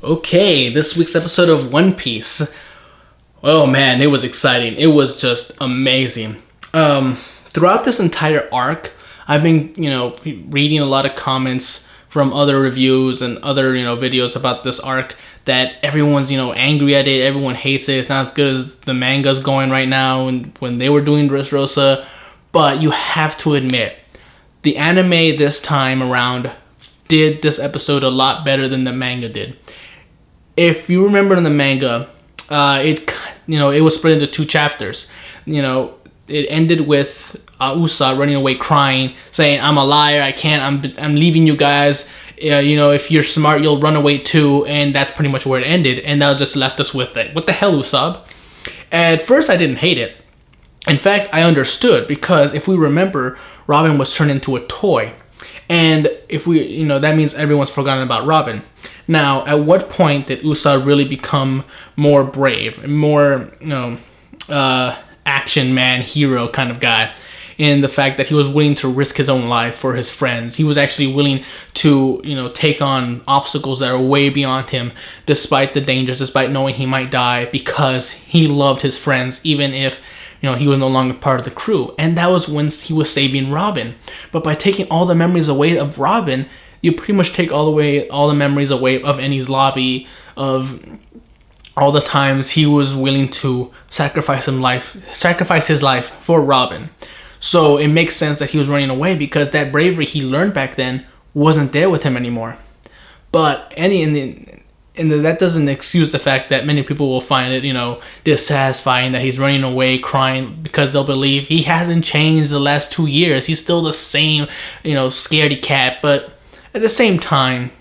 Okay, this week's episode of One Piece. Oh man, it was exciting. It was just amazing. Throughout this entire arc, I've been, reading a lot of comments from other reviews and other, videos about this arc that everyone's, angry at it. Everyone hates it. It's not as good as the manga's going right now and when they were doing Dressrosa. But you have to admit, the anime this time around did this episode a lot better than the manga did. If you remember in the manga, it was split into two chapters. It ended with Usopp running away crying, saying, "I'm a liar. I'm leaving you guys. If you're smart, you'll run away too." And that's pretty much where it ended. And that just left us with it. What the hell, Usopp? At first, I didn't hate it. In fact, I understood, because if we remember, Robin was turned into a toy. And if we, that means everyone's forgotten about Robin. Now, at what point did Usopp really become more brave, more, action man, hero kind of guy? In the fact that he was willing to risk his own life for his friends. He was actually willing to, take on obstacles that are way beyond him, despite the dangers, despite knowing he might die, because he loved his friends, even if he was no longer part of the crew. And that was when he was saving Robin. But by taking all the memories away of Robin, you pretty much take all the memories away of Enies Lobby, of all the times he was willing to sacrifice his life for Robin. So it makes sense that he was running away, because that bravery he learned back then wasn't there with him anymore. But that doesn't excuse the fact that many people will find it, dissatisfying that he's running away crying, because they'll believe he hasn't changed the last 2 years. He's still the same, scaredy cat. But at the same time,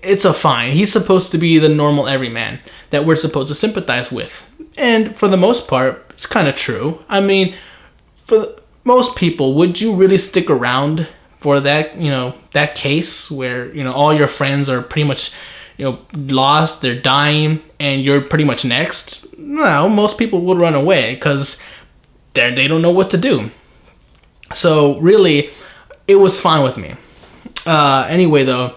it's a fine. He's supposed to be the normal everyman that we're supposed to sympathize with. And for the most part, it's kind of true. I mean, for most people, would you really stick around for that, that case where, all your friends are pretty much lost, they're dying, and you're pretty much next? No, most people would run away because they don't know what to do. So really, it was fine with me. Anyway, though,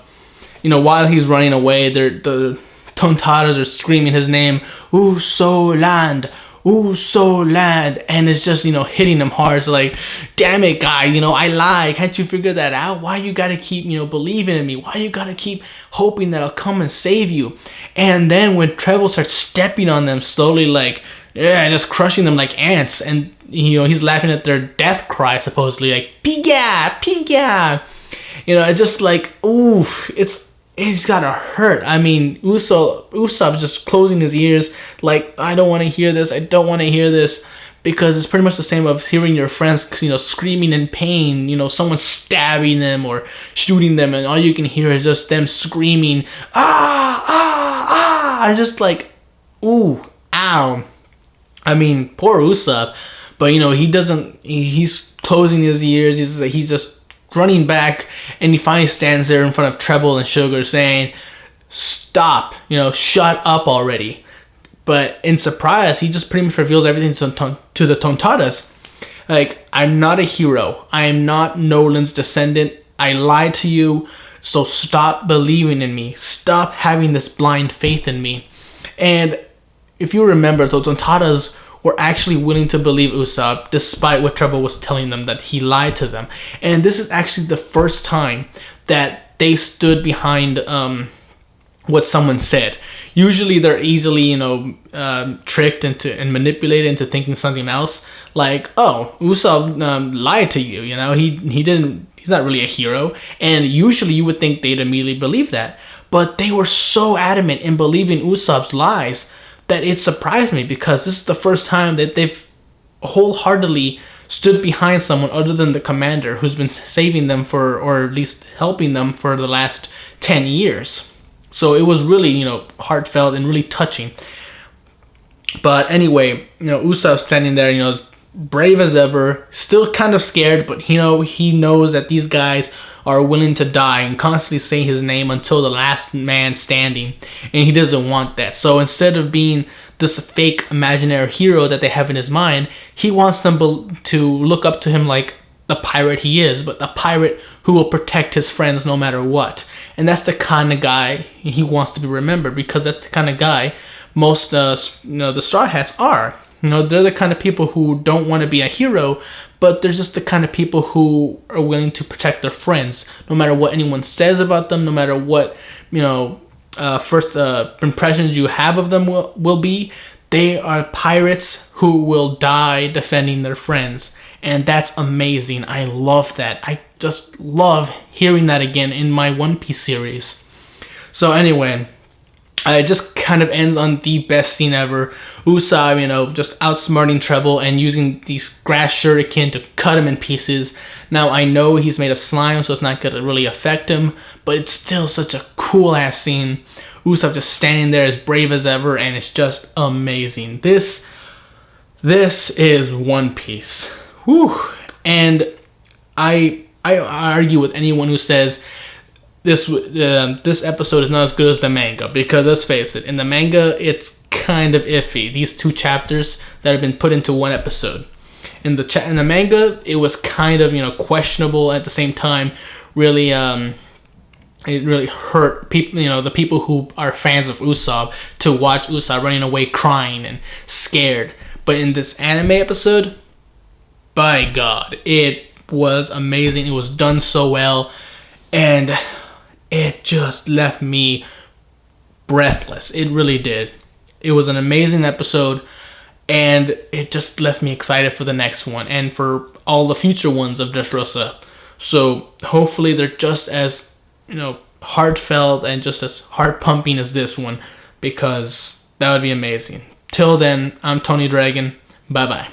while he's running away, the Tontaras are screaming his name, Usopp, Usopp, and it's just, hitting him hard. It's like, damn it, guy, I lied. Can't you figure that out? Why you gotta keep, believing in me? Why you gotta keep hoping that I'll come and save you? And then when Treble starts stepping on them slowly, like, just crushing them like ants, and, he's laughing at their death cry, supposedly, like, Piga, Piga. It's just like, ooh, it's gotta hurt. I mean, Usopp's just closing his ears, like, I don't want to hear this, I don't want to hear this, because it's pretty much the same of hearing your friends, screaming in pain, someone stabbing them or shooting them, and all you can hear is just them screaming, ah, ah, ah, and just like, ooh, ow. I mean, poor Usopp, but he's closing his ears, he's just running back, and he finally stands there in front of Treble and Sugar saying, stop, shut up already. But in surprise, he just pretty much reveals everything to the Tontaras. Like, I'm not a hero. I am not Nolan's descendant. I lied to you, so stop believing in me. Stop having this blind faith in me. And if you remember, the Tontaras were actually willing to believe Usopp, despite what Treble was telling them, that he lied to them. And this is actually the first time that they stood behind what someone said. Usually they're easily, tricked and manipulated into thinking something else. Like, oh, Usopp lied to you, he's not really a hero. And usually you would think they'd immediately believe that. But they were so adamant in believing Usopp's lies that it surprised me, because this is the first time that they've wholeheartedly stood behind someone other than the commander, who's been saving them or at least helping them for the last 10 years. So it was really, heartfelt and really touching. But anyway, Usopp standing there, brave as ever, still kind of scared, but he knows that these guys are willing to die and constantly say his name until the last man standing, and he doesn't want that. So instead of being this fake imaginary hero that they have in his mind, he wants them to look up to him like the pirate he is, but the pirate who will protect his friends no matter what. And that's the kind of guy he wants to be remembered, because that's the kind of guy most the Straw Hats are. They're the kind of people who don't want to be a hero, but they're just the kind of people who are willing to protect their friends, no matter what anyone says about them, no matter what first impressions you have of them will be. They are pirates who will die defending their friends, and that's amazing. I love that. I just love hearing that again in my One Piece series. So anyway, it just kind of ends on the best scene ever. Usopp, just outsmarting Treble and using these grass shuriken to cut him in pieces. Now, I know he's made of slime, so it's not going to really affect him, but it's still such a cool-ass scene. Usopp just standing there as brave as ever, and it's just amazing. This is One Piece. Whew. And I argue with anyone who says this episode is not as good as the manga, because let's face it, in the manga it's kind of iffy. These 2 chapters that have been put into one episode. In the manga, it was kind of questionable. At the same time, really it really hurt people, the people who are fans of Usopp, to watch Usopp running away crying and scared. But in this anime episode, by God, it was amazing. It was done so well, and it just left me breathless. It really did. It was an amazing episode, and it just left me excited for the next one and for all the future ones of Dressrosa. So hopefully they're just as heartfelt and just as heart pumping as this one, because that would be amazing. Till then, I'm Tony Dragon. Bye bye.